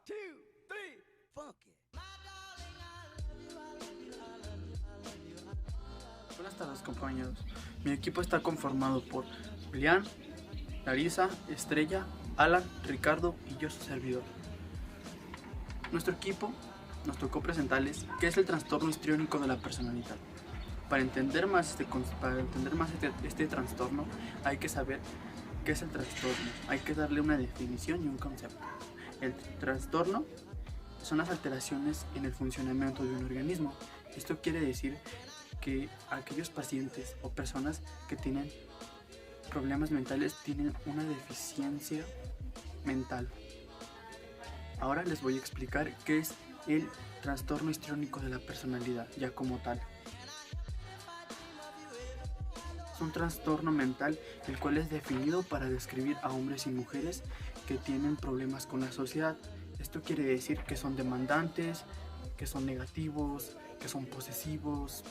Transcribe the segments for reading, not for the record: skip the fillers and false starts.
2, 3, funky. Buenas tardes, compañeros. Mi equipo está conformado por Julián, Larisa, Estrella, Alan, Ricardo y yo, su servidor. Nuestro equipo nos tocó presentarles qué es el trastorno histriónico de la personalidad. Para entender más este trastorno, hay que saber qué es el trastorno. Hay que darle una definición y un concepto. El trastorno son las alteraciones en el funcionamiento de un organismo. Esto quiere decir que aquellos pacientes o personas que tienen problemas mentales tienen una deficiencia mental. Ahora les voy a explicar qué es el trastorno histriónico de la personalidad, ya como tal. Es un trastorno mental el cual es definido para describir a hombres y mujeres que tienen problemas con la sociedad. Esto quiere decir que son demandantes, que son negativos, que son posesivos,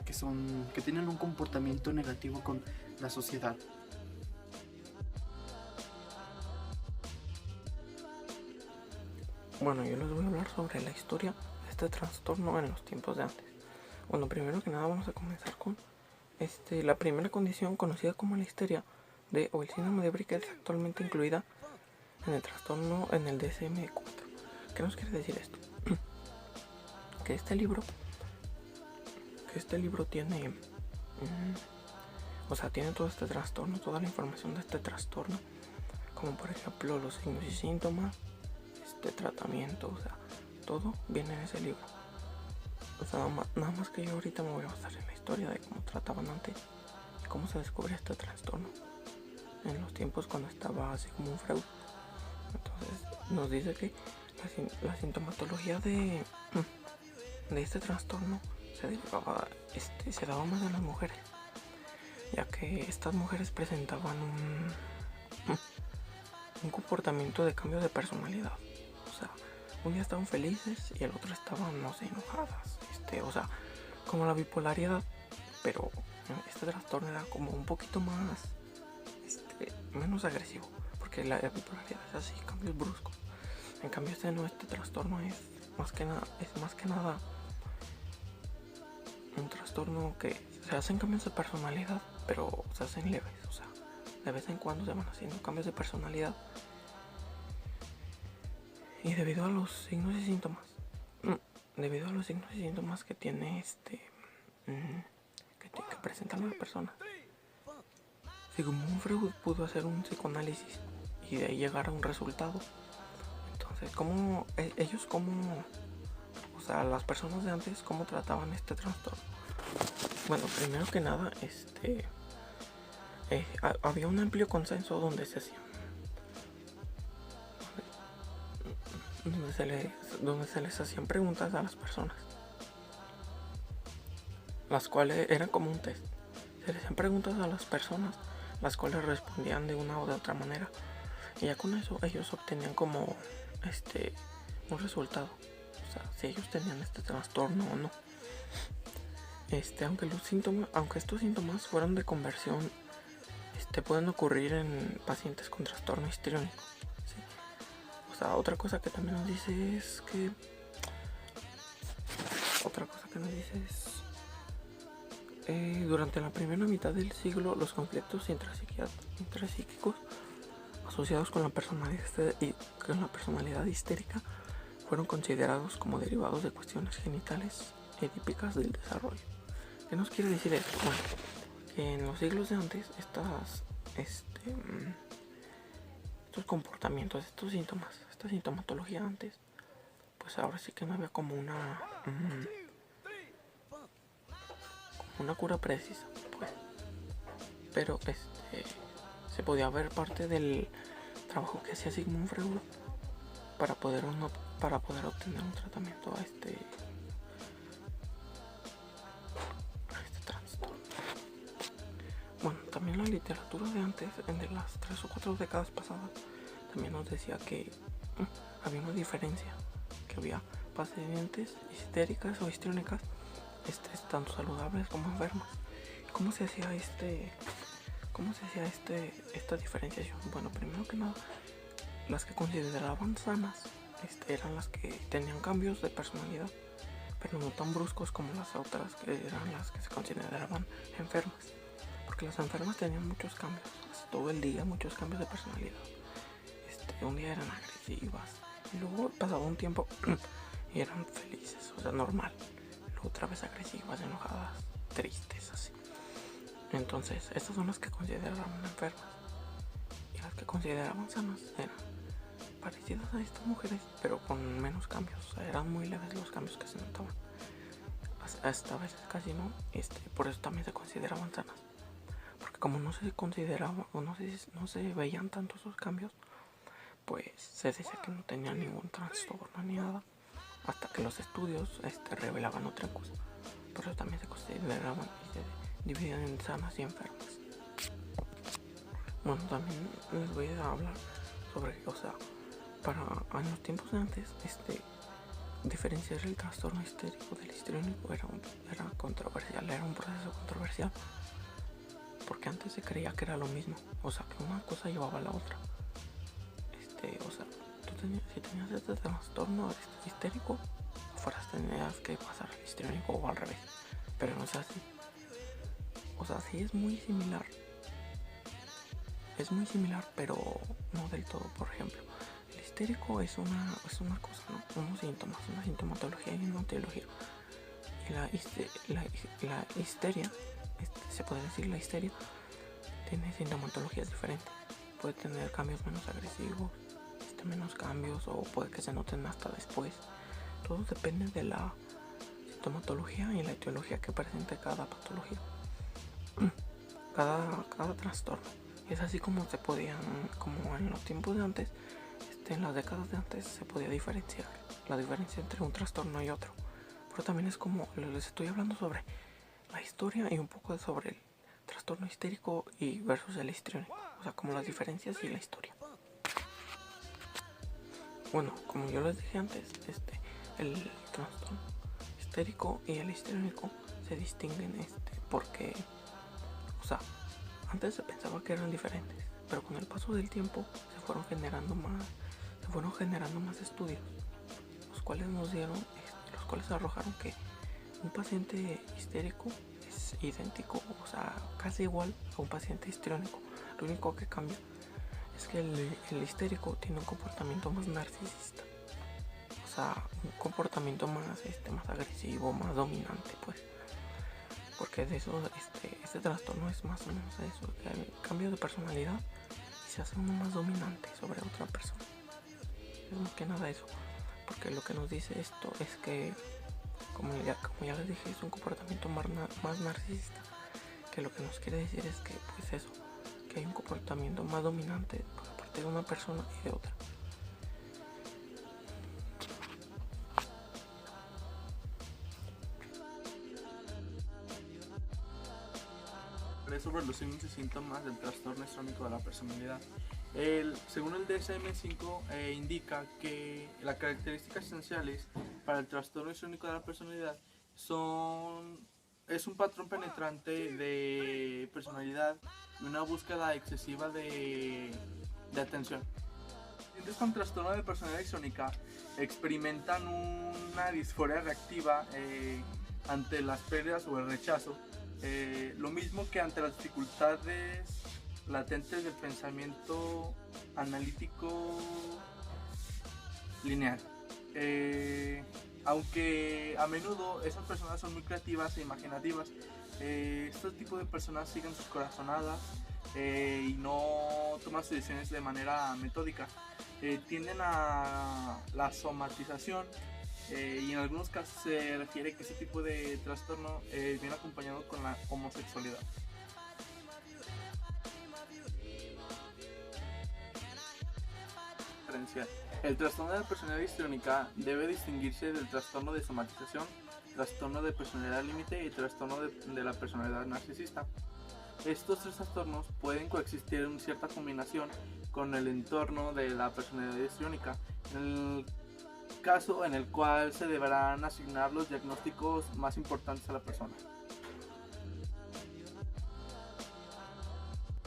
que tienen un comportamiento negativo con la sociedad. Bueno, yo les voy a hablar sobre la historia de este trastorno en los tiempos de antes. Bueno, primero que nada vamos a comenzar con la primera condición conocida como la histeria o el síndrome de Bright, actualmente incluida en el trastorno en el DSM-4. ¿Qué nos quiere decir esto? Que este libro tiene tiene todo este trastorno, toda la información de este trastorno, como por ejemplo los signos y síntomas, tratamiento, todo viene en ese libro. Nada más que yo ahorita me voy a basar en la historia de cómo trataban antes y cómo se descubrió este trastorno en los tiempos cuando estaba Sigmund Freud. Entonces nos dice que la sintomatología de este trastorno se daba más en las mujeres, ya que estas mujeres presentaban un comportamiento de cambio de personalidad. Un día estaban felices y el otro estaban, enojadas. Como la bipolaridad, pero este trastorno era como un poquito más, menos agresivo, porque la bipolaridad es así, cambios bruscos. En cambio este trastorno es más que nada un trastorno que se hacen cambios de personalidad, pero se hacen leves. De vez en cuando se van haciendo cambios de personalidad. Y debido a los signos y síntomas que tiene que presentan las personas, Sigmund Freud pudo hacer un psicoanálisis y de ahí llegar a un resultado. Entonces, las personas de antes, ¿cómo trataban este trastorno? Bueno, primero que nada, había un amplio consenso donde se les hacían preguntas a las personas, las cuales eran como un test. Se les hacían preguntas a las personas, las cuales respondían de una o de otra manera, y ya con eso ellos obtenían como un resultado, si ellos tenían este trastorno o no. Aunque estos síntomas fueron de conversión, pueden ocurrir en pacientes con trastorno histriónico. Otra cosa que nos dice es durante la primera mitad del siglo los conflictos intrapsíquicos asociados con la personalidad histérica fueron considerados como derivados de cuestiones genitales y típicas del desarrollo. ¿Qué nos quiere decir esto? Bueno, que en los siglos de antes estos comportamientos, estos síntomas, esta sintomatología antes, pues ahora sí que no había como una cura precisa, pues. Pero se podía ver parte del trabajo que hacía Sigmund Freud para poder obtener un tratamiento a este trastorno. Bueno, también la literatura de antes, de las 3 o 4 décadas pasadas, también nos decía que había una diferencia, que había pacientes histéricas o histriónicas, tanto saludables como enfermas. ¿Cómo se hacía esta diferenciación? Bueno, primero que nada, las que consideraban sanas eran las que tenían cambios de personalidad, pero no tan bruscos como las otras, que eran las que se consideraban enfermas, porque las enfermas tenían muchos cambios, todo el día muchos cambios de personalidad. Un día eran agresivas, y luego pasaba un tiempo y eran felices, o sea, normal, luego otra vez agresivas, enojadas, tristes, así. Entonces, estas son las que consideraban enfermas, y las que consideraban sanas eran parecidas a estas mujeres, pero con menos cambios, o sea, eran muy leves los cambios que se notaban, hasta a veces casi no, por eso también se consideraban sanas, porque como no se consideraban o no se veían tanto esos cambios, pues se decía que no tenía ningún trastorno ni nada, hasta que los estudios revelaban otra cosa. Por eso también se consideraban y se dividían en sanas y enfermas. Bueno, también les voy a hablar sobre, o sea, en los tiempos de antes, diferenciar el trastorno histérico del histriónico era controversial, era un proceso controversial, porque antes se creía que era lo mismo, o sea, que una cosa llevaba a la otra. O sea, si tenías este trastorno histérico, tenías que pasar al histriónico o al revés, pero no es así. O sea, sí es muy similar, pero no del todo. Por ejemplo, el histérico es una cosa, ¿no? Unos síntomas, una sintomatología y una etiología. Y la histeria, se puede decir, la histeria tiene sintomatologías diferentes. Puede tener cambios menos agresivos, menos cambios, o puede que se noten hasta después. Todo depende de la sintomatología y la etiología que presente cada patología, cada trastorno. Y es así como como en los tiempos de antes, en las décadas de antes, se podía diferenciar la diferencia entre un trastorno y otro. Pero también es como les estoy hablando sobre la historia y un poco sobre el trastorno histérico y versus el histriónico, o sea, como las diferencias y la historia. Bueno, como yo les dije antes, el trastorno histérico y el histriónico se distinguen porque, o sea, antes se pensaba que eran diferentes, pero con el paso del tiempo se fueron generando más estudios, los cuales arrojaron que un paciente histérico es idéntico, o sea, casi igual a un paciente histriónico. Lo único que cambia es que el histérico tiene un comportamiento más narcisista, o sea, un comportamiento más agresivo, más dominante, pues, porque de eso este trastorno es más o menos eso, que hay cambio de personalidad y se hace uno más dominante sobre otra persona. Es más que nada eso, porque lo que nos dice esto es que, como ya les dije, es un comportamiento más narcisista, que lo que nos quiere decir es que, pues eso, que hay un comportamiento más dominante por parte de una persona y de otra. Sobre los signos y síntomas del trastorno histrónico de la personalidad. Según el DSM-5 indica que las características esenciales para el trastorno histrónico de la personalidad es un patrón penetrante de personalidad y una búsqueda excesiva de atención. Pacientes con trastorno de personalidad histrónica experimentan una disforia reactiva ante las pérdidas o el rechazo, lo mismo que ante las dificultades latentes del pensamiento analítico lineal. Aunque a menudo esas personas son muy creativas e imaginativas, este tipo de personas siguen sus corazonadas y no toman sus decisiones de manera metódica. Tienden a la somatización, y en algunos casos se refiere que ese tipo de trastorno viene acompañado con la homosexualidad. El trastorno de la personalidad histriónica debe distinguirse del trastorno de somatización, trastorno de personalidad límite y trastorno de la personalidad narcisista. Estos tres trastornos pueden coexistir en cierta combinación con el entorno de la personalidad histriónica, en el caso en el cual se deberán asignar los diagnósticos más importantes a la persona.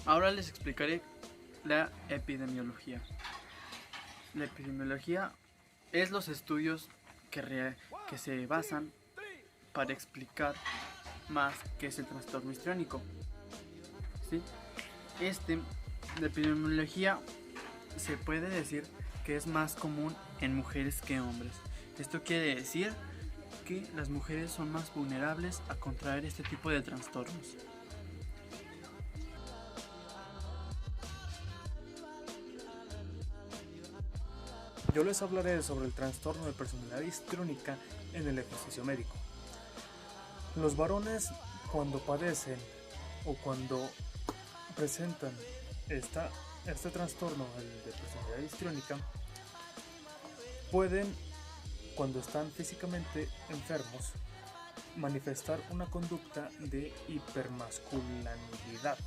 Ahora les explicaré la epidemiología. La epidemiología es los estudios que se basan para explicar más qué es el trastorno histriónico. ¿Sí? La epidemiología se puede decir que es más común en mujeres que hombres. Esto quiere decir que las mujeres son más vulnerables a contraer este tipo de trastornos. Yo les hablaré sobre el trastorno de personalidad histriónica en el ejercicio médico. Los varones, cuando padecen o cuando presentan este trastorno de personalidad histriónica, pueden, cuando están físicamente enfermos, manifestar una conducta de hipermasculinidad,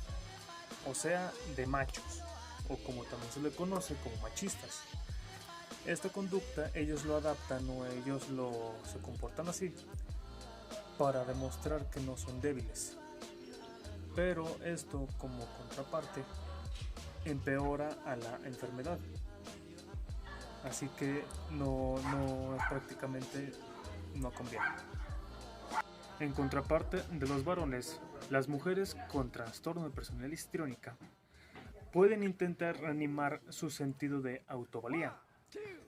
o sea, de machos, o como también se le conoce como machistas. Esta conducta ellos lo adaptan o se comportan así para demostrar que no son débiles. Pero esto, como contraparte, empeora a la enfermedad. Así que prácticamente no conviene. En contraparte de los varones, las mujeres con trastorno de personalidad histriónica pueden intentar reanimar su sentido de autovalía,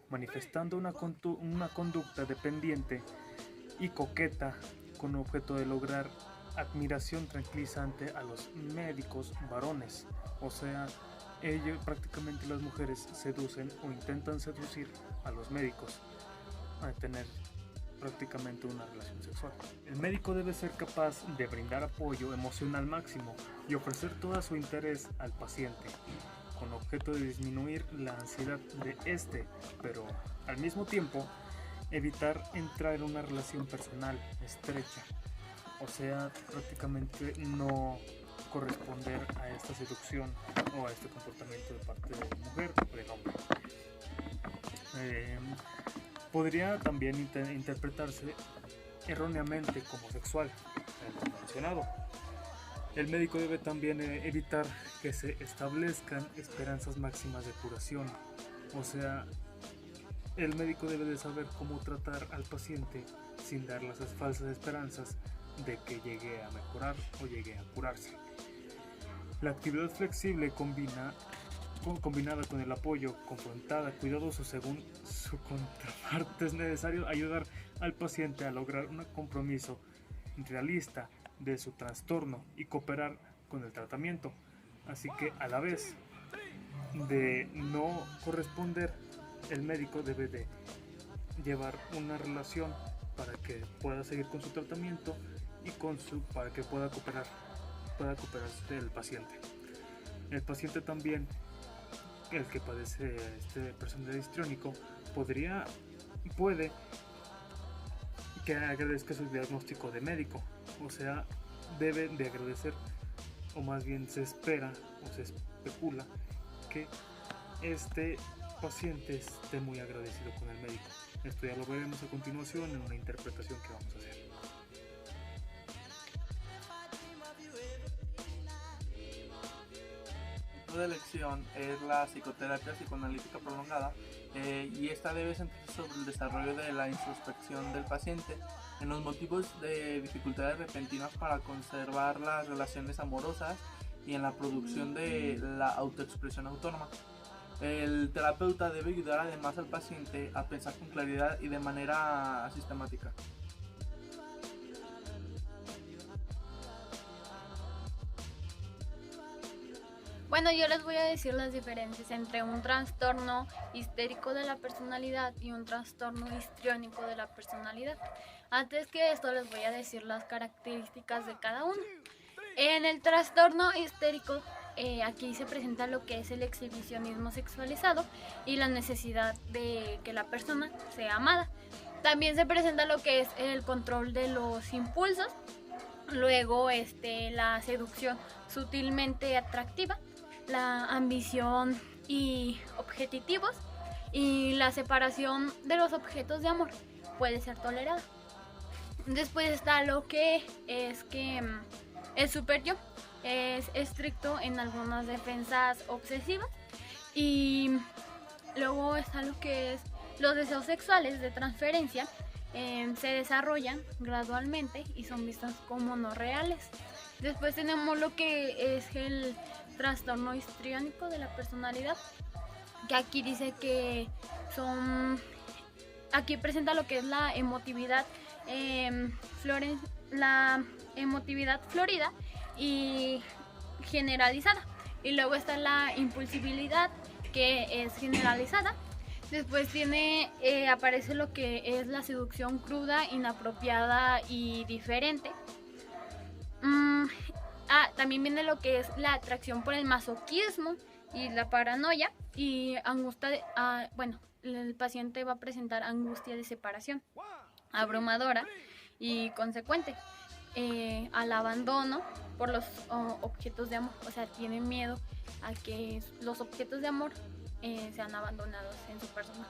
manifestando una conducta dependiente y coqueta con objeto de lograr admiración tranquilizante a los médicos varones. O sea, prácticamente las mujeres seducen o intentan seducir a los médicos a tener prácticamente una relación sexual. El médico debe ser capaz de brindar apoyo emocional máximo y ofrecer todo su interés al paciente, con objeto de disminuir la ansiedad de pero al mismo tiempo evitar entrar en una relación personal estrecha, o sea, prácticamente no corresponder a esta seducción o a este comportamiento de parte de la mujer o del hombre. Podría también interpretarse erróneamente como sexual, como mencionado. El médico debe también evitar que se establezcan esperanzas máximas de curación. O sea, el médico debe de saber cómo tratar al paciente sin dar las falsas esperanzas de que llegue a mejorar o llegue a curarse. La actividad flexible combinada con el apoyo confrontada, cuidadoso según su contraparte, es necesario ayudar al paciente a lograr un compromiso realista de su trastorno y cooperar con el tratamiento. Así que a la vez de no corresponder, el médico debe de llevar una relación para que pueda seguir con su tratamiento y para que pueda cooperarse el paciente. El paciente también, el que padece personalidad histriónico, puede que agradezca su diagnóstico de médico, o sea, debe de agradecer, o más bien se espera o se especula que este paciente esté muy agradecido con el médico. Esto ya lo veremos a continuación en una interpretación que vamos a hacer. De elección es la psicoterapia psicoanalítica prolongada, y esta debe centrarse sobre el desarrollo de la introspección del paciente, en los motivos de dificultades repentinas para conservar las relaciones amorosas y en la producción de la autoexpresión autónoma. El terapeuta debe ayudar además al paciente a pensar con claridad y de manera sistemática. Bueno, yo les voy a decir las diferencias entre un trastorno histérico de la personalidad y un trastorno histriónico de la personalidad. Antes que esto les voy a decir las características de cada uno. En el trastorno histérico, aquí se presenta lo que es el exhibicionismo sexualizado y la necesidad de que la persona sea amada. También se presenta lo que es el control de los impulsos, luego la seducción sutilmente atractiva, la ambición y objetivos, y la separación de los objetos de amor puede ser tolerada. Después está lo que es el superyo es estricto en algunas defensas obsesivas, y luego está lo que es Los deseos sexuales de transferencia se desarrollan gradualmente y son vistas como no reales. Después tenemos lo que es el trastorno histriónico de la personalidad, que aquí dice que aquí presenta lo que es la emotividad florida y generalizada. Y luego está la impulsibilidad, que es generalizada. Después aparece lo que es la seducción cruda, inapropiada y diferente. También viene lo que es la atracción por el masoquismo y la paranoia y angustia. El paciente va a presentar angustia de separación, abrumadora y consecuente al abandono por los objetos de amor. O sea, tiene miedo a que los objetos de amor sean abandonados en su persona.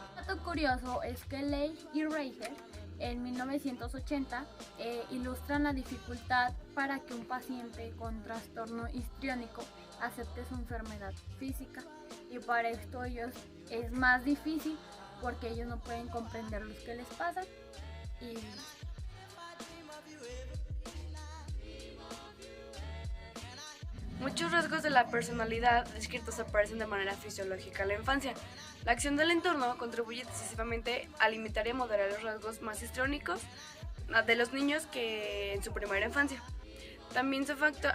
Un dato curioso es que Leigh y Reicher en 1980 ilustran la dificultad para que un paciente con trastorno histriónico acepte su enfermedad física, y para esto ellos es más difícil porque ellos no pueden comprender lo que les pasa. Y muchos rasgos de la personalidad descritos aparecen de manera fisiológica en la infancia. La acción del entorno contribuye decisivamente a limitar y moderar los rasgos más histriónicos de los niños que en su primera infancia. También su factor...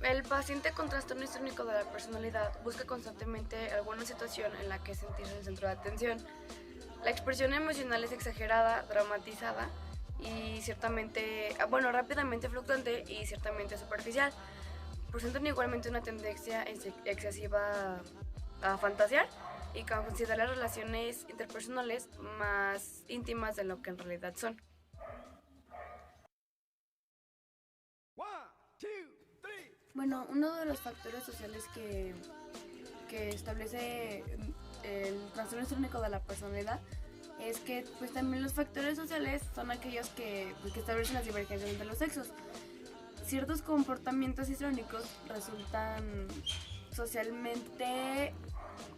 el paciente con trastorno histriónico de la personalidad busca constantemente alguna situación en la que sentirse el centro de atención. La expresión emocional es exagerada, dramatizada y rápidamente fluctuante y ciertamente superficial. Presentan igualmente una tendencia excesiva a fantasear y a considerar las relaciones interpersonales más íntimas de lo que en realidad son. 1, 2, 3. Uno de los factores sociales que establece el trastorno histriónico de la personalidad es que pues también los factores sociales son aquellos que establecen las divergencias entre los sexos. Ciertos comportamientos histriónicos resultan socialmente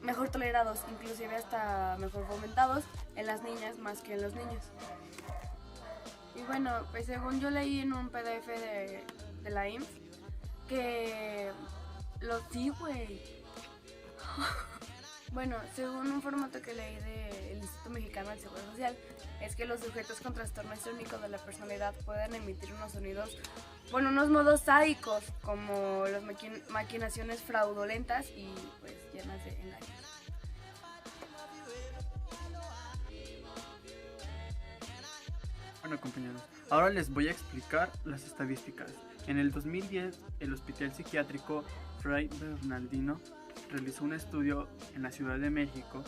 mejor tolerados, inclusive hasta mejor fomentados en las niñas más que en los niños. Y pues según yo leí en un PDF de la IMSS, que según un formato que leí del Instituto Mexicano del Seguro Social, es que los sujetos con trastorno histriónico de la personalidad pueden emitir unos modos sádicos, como las maquinaciones fraudulentas y pues llenas de engaños. Bueno, compañeros, ahora les voy a explicar las estadísticas. En el 2010, el Hospital Psiquiátrico Fray Bernardino realizó un estudio en la Ciudad de México,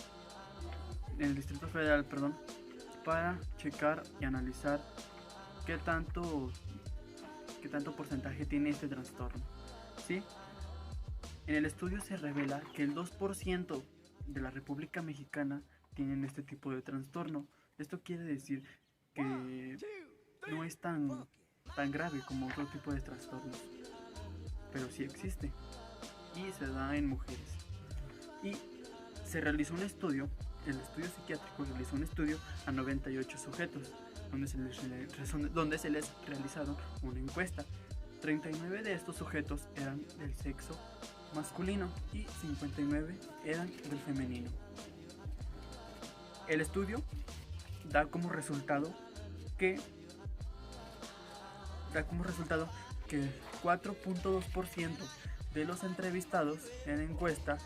en el Distrito Federal, para checar y analizar qué tanto porcentaje tiene este trastorno. ¿Sí? En el estudio se revela que el 2% de la República Mexicana tienen este tipo de trastorno. Esto quiere decir que no es tan grave como otro tipo de trastornos, pero sí existe y se da en mujeres. Y se realizó un estudio, el estudio psiquiátrico realizó un estudio a 98 sujetos, donde se les realizaron una encuesta. 39 de estos sujetos eran del sexo masculino y 59 eran del femenino. El estudio da como resultado que 4.2% de los entrevistados en la encuesta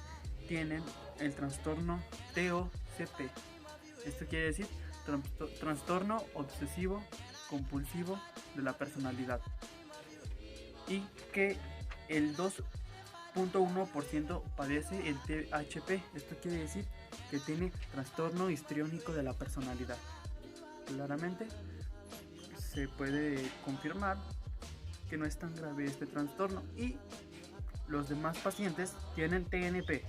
tienen el trastorno TOCP. Esto quiere decir trastorno obsesivo compulsivo de la personalidad, y que el 2.1% padece el THP. Esto quiere decir que tiene trastorno histriónico de la personalidad. Claramente se puede confirmar que no es tan grave este trastorno, y los demás pacientes tienen TNP,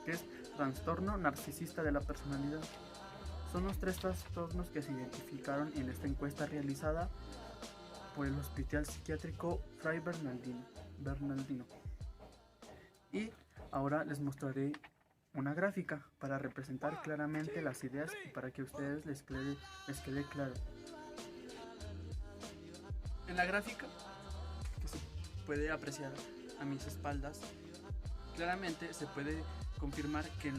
que es trastorno narcisista de la personalidad. Son los 3 trastornos que se identificaron en esta encuesta realizada por el Hospital Psiquiátrico Fray Bernardino. Y ahora les mostraré una gráfica para representar claramente las ideas y para que a ustedes les quede claro. En la gráfica, que se puede apreciar a mis espaldas, claramente se puede confirmar que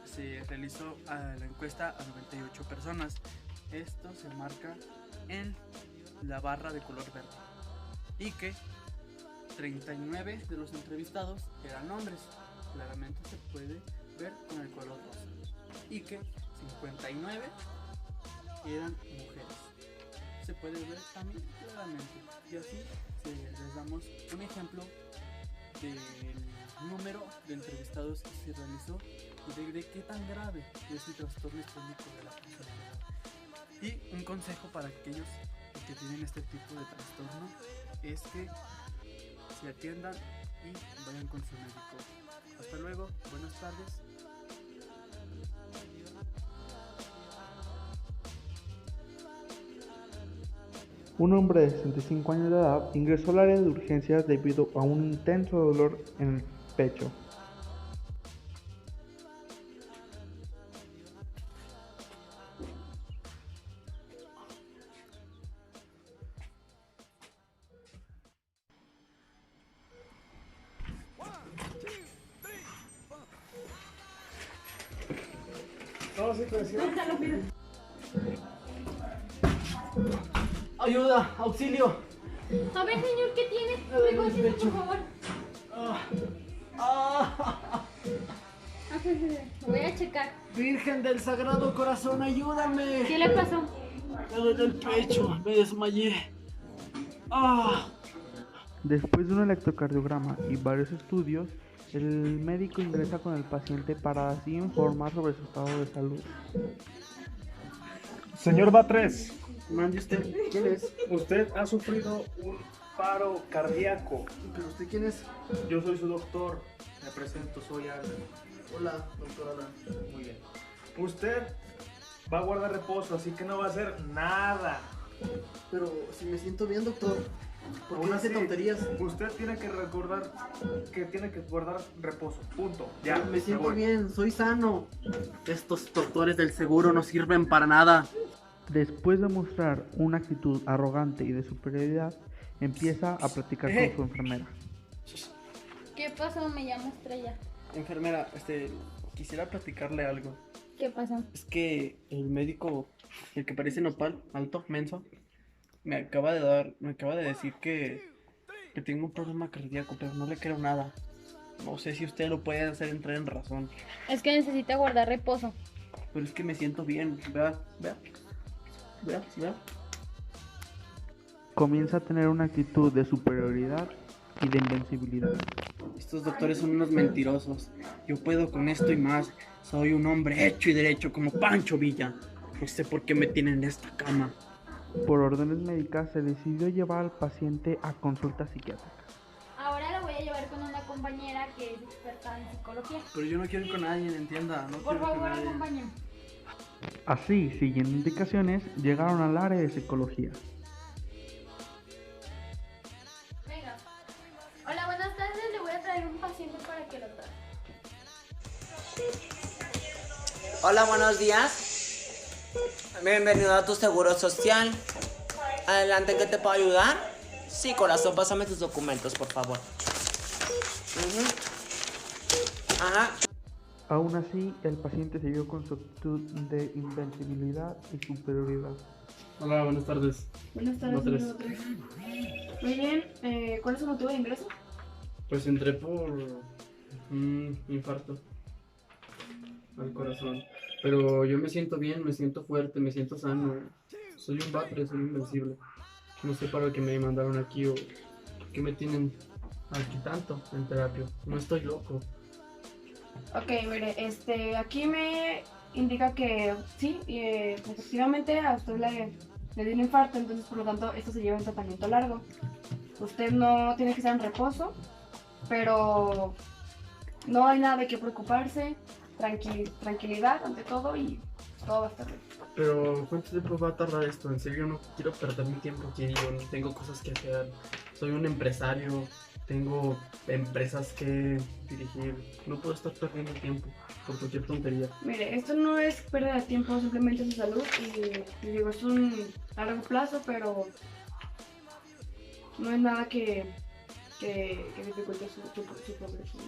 se realizó la encuesta a 98 personas. Esto se marca en la barra de color verde y que 39 de los entrevistados eran hombres, claramente se puede ver con el color rosa, y que 59 eran mujeres, se puede ver también claramente. Y así les damos un ejemplo del número de entrevistados que se realizó y de qué tan grave es el trastorno histriónico de la personalidad. Y un consejo para aquellos que tienen este tipo de trastorno es que se atiendan y vayan con su médico. Hasta luego, buenas tardes. Un hombre de 65 años de edad ingresó al área de urgencias debido a un intenso dolor en el pecho. ¡Ayuda! ¡Auxilio! A ver, señor, ¿qué tiene? Recógese, por favor. Voy a checar. ¡Virgen del Sagrado Corazón, ayúdame! ¿Qué le pasó? Me duele el pecho, me desmayé. Después de un electrocardiograma y varios estudios, el médico ingresa con el paciente para así informar sobre su estado de salud. Señor Batres, Mande usted, ¿quién es? usted ha sufrido un paro cardíaco. ¿Pero usted quién es? Yo soy su doctor. Me presento, soy Alan. Hola, doctor Alan. Muy bien. Usted va a guardar reposo, así que no va a hacer nada. Pero si me siento bien, doctor, ¿por qué Aún hace así, tonterías? Usted tiene que recordar que tiene que guardar reposo. Punto. Ya. Me siento voy. bien, soy sano. Estos doctores del seguro no sirven para nada. Después de mostrar una actitud arrogante y de superioridad, empieza a platicar con su enfermera. ¿Qué pasó? Me llamo Estrella. Enfermera, quisiera platicarle algo. ¿Qué pasó? Es que el médico, el que parece nopal, alto, menso, me acaba de decir que tengo un problema cardíaco, pero no le creo nada. No sé si usted lo puede hacer entrar en razón. Es que necesita guardar reposo. Pero es que me siento bien. Vea. Comienza a tener una actitud de superioridad y de invencibilidad. Estos doctores son unos mentirosos. Yo puedo con esto y más. Soy un hombre hecho y derecho como Pancho Villa. No sé por qué me tienen en esta cama. Por órdenes médicas se decidió llevar al paciente a consulta psiquiátrica. Ahora lo voy a llevar con una compañera que es experta en psicología. Pero yo no quiero ir con nadie, entienda. No Por quiero ir con favor, nadie. acompáñenme. Así, siguiendo indicaciones, llegaron al área de psicología. Venga. Hola, buenas tardes. Le voy a traer un paciente para que lo trate. Hola, buenos días. Bienvenido a tu seguro social. Adelante, ¿qué te puedo ayudar? Sí, corazón, pásame tus documentos, por favor. Ajá. Aún así, el paciente siguió con su actitud de invencibilidad y superioridad. Hola, buenas tardes. Buenas tardes, Batres. señor Batres. Muy bien, ¿cuál es su motivo de ingreso? Pues entré por un infarto al corazón. Pero yo me siento bien, me siento fuerte, me siento sano. Soy un Batres, soy invencible. No sé para qué me mandaron aquí o por qué me tienen aquí tanto en terapia. No estoy loco. Ok, mire, aquí me indica que sí, efectivamente a usted le dio un infarto, entonces por lo tanto esto se lleva un tratamiento largo. Usted no tiene que estar en reposo, pero no hay nada de qué preocuparse, tranquilidad ante todo y todo va a estar bien. Pero ¿cuánto tiempo va a tardar esto? En serio, no quiero perder mi tiempo aquí. Yo no tengo cosas que hacer. Soy un empresario. Tengo empresas que dirigir. No puedo estar perdiendo tiempo por cualquier tontería. Mire, esto no es pérdida de tiempo, simplemente es su salud y digo, es un largo plazo, pero no es nada que dificulte su progreso.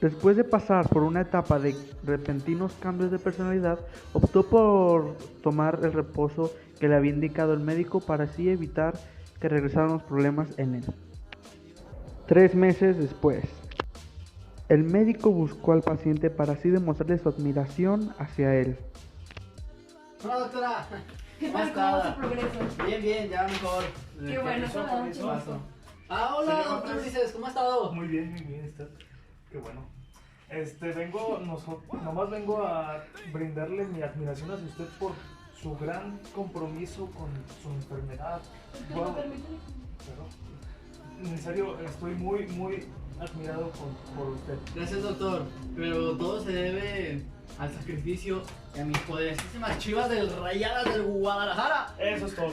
Después de pasar por una etapa de repentinos cambios de personalidad, optó por tomar el reposo que le había indicado el médico para así evitar que regresaran los problemas en él. 3 meses después, el médico buscó al paciente para así demostrarle su admiración hacia él. Hola, doctora. ¿Qué ¿Cómo tal? ¿Cómo va está? su progreso? Bien, ya mejor. Qué bueno, eso da mucho gusto. Hola, doctor Ulises, ¿cómo ha estado? Muy bien, está. Qué bueno. Nomás vengo a brindarle mi admiración hacia usted por su gran compromiso con su enfermedad. Wow. Pero, en serio, estoy muy admirado por usted. Gracias, doctor. Pero todo se debe al sacrificio y a mis poderosísimas Chivas del Rayadas del Guadalajara. Eso es todo.